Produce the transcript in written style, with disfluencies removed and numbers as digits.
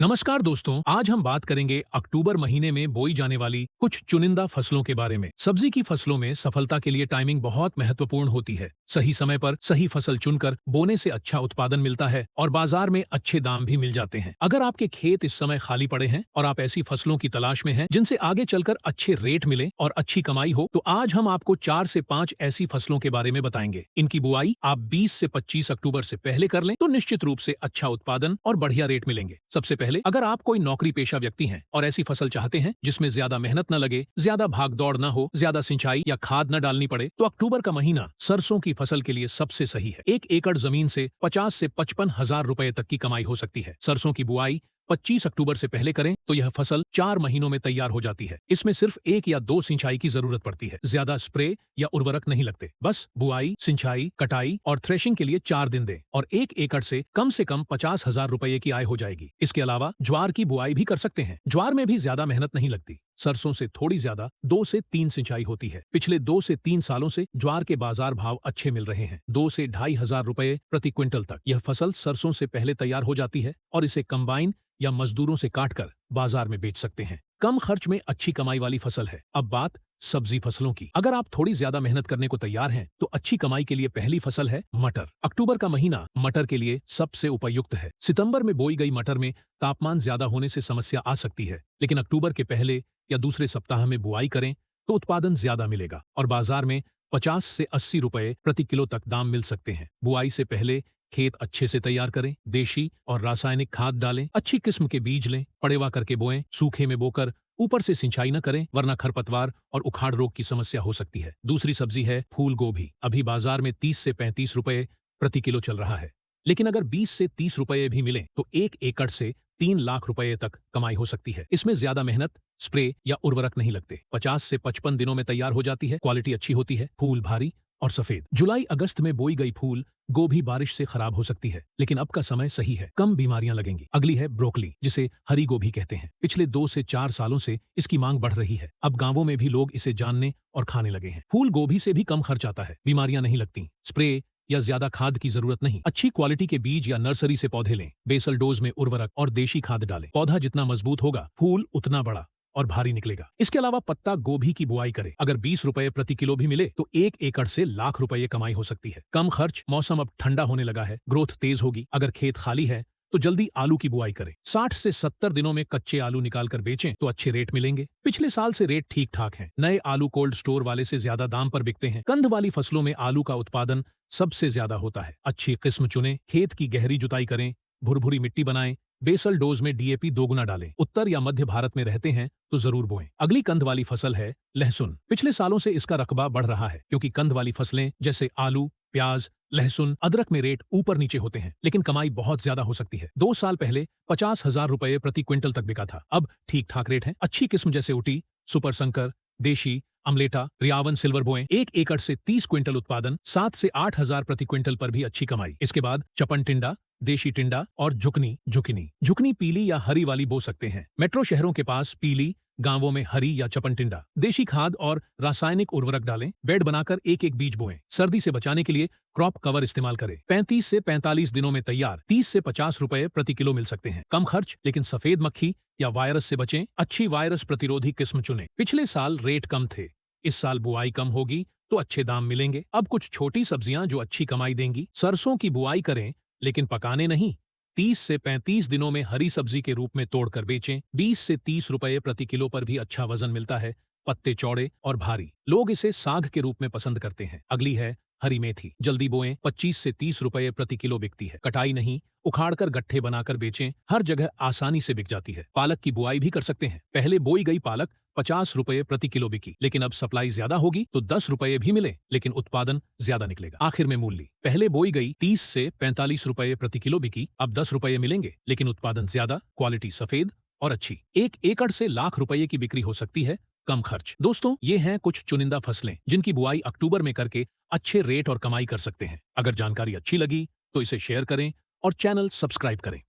नमस्कार दोस्तों, आज हम बात करेंगे अक्टूबर महीने में बोई जाने वाली कुछ चुनिंदा फसलों के बारे में। सब्जी की फसलों में सफलता के लिए टाइमिंग बहुत महत्वपूर्ण होती है। सही समय पर सही फसल चुनकर बोने से अच्छा उत्पादन मिलता है और बाजार में अच्छे दाम भी मिल जाते हैं। अगर आपके खेत इस समय खाली पड़े हैं और आप ऐसी फसलों की तलाश में हैं जिनसे आगे चलकर अच्छे रेट मिले और अच्छी कमाई हो, तो आज हम आपको 4 से 5 ऐसी फसलों के बारे में बताएंगे। इनकी बुआई आप 20 से 25 अक्टूबर से पहले कर लें तो निश्चित रूप से अच्छा उत्पादन और बढ़िया रेट मिलेंगे। सबसे पहले, अगर आप कोई नौकरी पेशा व्यक्ति हैं और ऐसी फसल चाहते हैं जिसमें ज्यादा मेहनत न लगे, ज्यादा भाग दौड़ न हो, ज्यादा सिंचाई या खाद न डालनी पड़े, तो अक्टूबर का महीना सरसों की फसल के लिए सबसे सही है। 1 एकड़ जमीन से 50 से 55 हजार रुपए तक की कमाई हो सकती है। सरसों की बुआई 25 अक्टूबर से पहले करें तो यह फसल 4 महीनों में तैयार हो जाती है। इसमें सिर्फ 1 या 2 सिंचाई की जरूरत पड़ती है। ज्यादा स्प्रे या उर्वरक नहीं लगते। बस बुआई, सिंचाई, कटाई और थ्रेशिंग के लिए 4 दिन दें और 1 एकड़ से कम 50 हजार रुपए की आय हो जाएगी। इसके अलावा ज्वार की बुआई भी कर सकते हैं। ज्वार में भी ज्यादा मेहनत नहीं लगती। सरसों से थोड़ी ज्यादा 2 से 3 सिंचाई होती है। पिछले 2 से 3 सालों से ज्वार के बाजार भाव अच्छे मिल रहे हैं, 2 से 2.5 हजार रुपए प्रति क्विंटल तक। यह फसल सरसों से पहले तैयार हो जाती है और इसे कंबाइन या मजदूरों से काटकर बाजार में बेच सकते हैं। कम खर्च में अच्छी कमाई वाली फसल है। अब बात सब्जी फसलों की। अगर आप थोड़ी ज्यादा मेहनत करने को तैयार हैं तो अच्छी कमाई के लिए पहली फसल है मटर। अक्टूबर का महीना मटर के लिए सबसे उपयुक्त है। सितंबर में बोई गई मटर में तापमान ज्यादा होने से समस्या आ सकती है, लेकिन अक्टूबर के पहले या दूसरे सप्ताह में बुआई करें तो उत्पादन ज्यादा मिलेगा और बाजार में 50 से 80 रुपए प्रति किलो तक दाम मिल सकते हैं। बुआई से पहले खेत अच्छे से तैयार करें, देशी और रासायनिक खाद डालें, अच्छी किस्म के बीज लें, पड़ेवा करके बोएं, सूखे में बोकर ऊपर से सिंचाई न करें वरना खरपतवार और उखाड़ रोग की समस्या हो सकती है। दूसरी सब्जी है फूल गोभी। अभी बाजार में 30 से 35 रुपए प्रति किलो चल रहा है, लेकिन अगर 20 से 30 रुपए भी मिले तो 1 एकड़ से 3 लाख रुपए तक कमाई हो सकती है। इसमें ज्यादा मेहनत, स्प्रे या उर्वरक नहीं लगते। 50 से 55 दिनों में तैयार हो जाती है। क्वालिटी अच्छी होती है। फूल भारी और सफेद। जुलाई अगस्त में बोई गई फूल गोभी बारिश से खराब हो सकती है, लेकिन अब का समय सही है, कम बीमारियां लगेंगी। अगली है ब्रोकली, जिसे हरी गोभी कहते हैं। पिछले 2 से 4 सालों से इसकी मांग बढ़ रही है। अब गांवों में भी लोग इसे जानने और खाने लगे हैं। फूल गोभी से भी कम खर्च आता है, बीमारियां नहीं लगती, स्प्रे या ज्यादा खाद की जरूरत नहीं। अच्छी क्वालिटी के बीज या नर्सरी से पौधे लें। बेसल डोज में उर्वरक और देशी खाद डालें। पौधा जितना मजबूत होगा, फूल उतना बड़ा और भारी निकलेगा। इसके अलावा पत्ता गोभी की बुआई करें। अगर 20 रुपए प्रति किलो भी मिले तो 1 एकड़ से लाख रुपए कमाई हो सकती है। कम खर्च, मौसम अब ठंडा होने लगा है, ग्रोथ तेज होगी। अगर खेत खाली है तो जल्दी आलू की बुआई करें। 60 से 70 दिनों में कच्चे आलू निकालकर बेचें तो अच्छे रेट मिलेंगे। पिछले साल से रेट ठीक ठाक हैं। नए आलू कोल्ड स्टोर वाले से ज्यादा दाम पर बिकते हैं। कंद वाली फसलों में आलू का उत्पादन सबसे ज्यादा होता है। अच्छी किस्म चुनें, खेत की गहरी जुताई करें, भुरभुरी मिट्टी बनाएं, बेसल डोज में डीएपी दोगुना डालें। उत्तर या मध्य भारत में रहते हैं तो जरूर बोएं। अगली कंद वाली फसल है लहसुन। पिछले सालों से इसका रकबा बढ़ रहा है क्योंकि कंद वाली फसलें जैसे आलू, प्याज, लहसुन, अदरक में रेट ऊपर नीचे होते हैं, लेकिन कमाई बहुत ज्यादा हो सकती है। 2 साल पहले 50 हजार रुपए प्रति क्विंटल तक बिका था। अब ठीक ठाक रेट है। अच्छी किस्म जैसे उटी, सुपर संकर, देशी, अमलेटा, रियावन सिल्वर बोएं। 1 एकड़ से 30 क्विंटल उत्पादन, 7 से 8 हजार प्रति क्विंटल पर भी अच्छी कमाई। इसके बाद चपन टिंडा, देशी टिंडा और झुकनी पीली या हरी वाली बो सकते हैं। मेट्रो शहरों के पास पीली, गांवों में हरी या चपन टिंडा। देशी खाद और रासायनिक उर्वरक डालें। बेड बनाकर एक एक बीज बोएं। सर्दी से बचाने के लिए क्रॉप कवर इस्तेमाल करें। 35 से 45 दिनों में तैयार, 30 से 50 रुपए प्रति किलो मिल सकते हैं। कम खर्च, लेकिन सफेद मक्खी या वायरस से बचें। अच्छी वायरस प्रतिरोधी किस्म चुनें। पिछले साल रेट कम थे, इस साल बुआई कम होगी तो अच्छे दाम मिलेंगे। अब कुछ छोटी सब्जियां जो अच्छी कमाई देंगी। सरसों की बुआई करें, लेकिन पकाने नहीं। 30 से 35 दिनों में हरी सब्जी के रूप में तोड़कर बेचें। 20 से 30 रुपए प्रति किलो पर भी अच्छा वजन मिलता है। पत्ते चौड़े और भारी, लोग इसे साग के रूप में पसंद करते हैं। अगली है हरी मेथी। जल्दी बोएं, 25 से 30 रुपए प्रति किलो बिकती है। कटाई नहीं, उखाड़कर गट्ठे बनाकर बेचें। हर जगह आसानी से बिक जाती है। पालक की बुआई भी कर सकते हैं। पहले बोई गई पालक 50 रुपए प्रति किलो बिकी, लेकिन अब सप्लाई ज्यादा होगी तो 10 रुपए भी मिले, लेकिन उत्पादन ज्यादा निकलेगा। आखिर में मूली। पहले बोई गई 30 से 45 रुपए प्रति किलो बिकी, अब 10 रुपए मिलेंगे, लेकिन उत्पादन ज्यादा, क्वालिटी सफेद और अच्छी। 1 एकड़ से लाख रुपए की बिक्री हो सकती है, कम खर्च। दोस्तों, ये हैं कुछ चुनिंदा फसलें जिनकी बुआई अक्टूबर में करके अच्छे रेट और कमाई कर सकते हैं। अगर जानकारी अच्छी लगी तो इसे शेयर करें और चैनल सब्सक्राइब करें।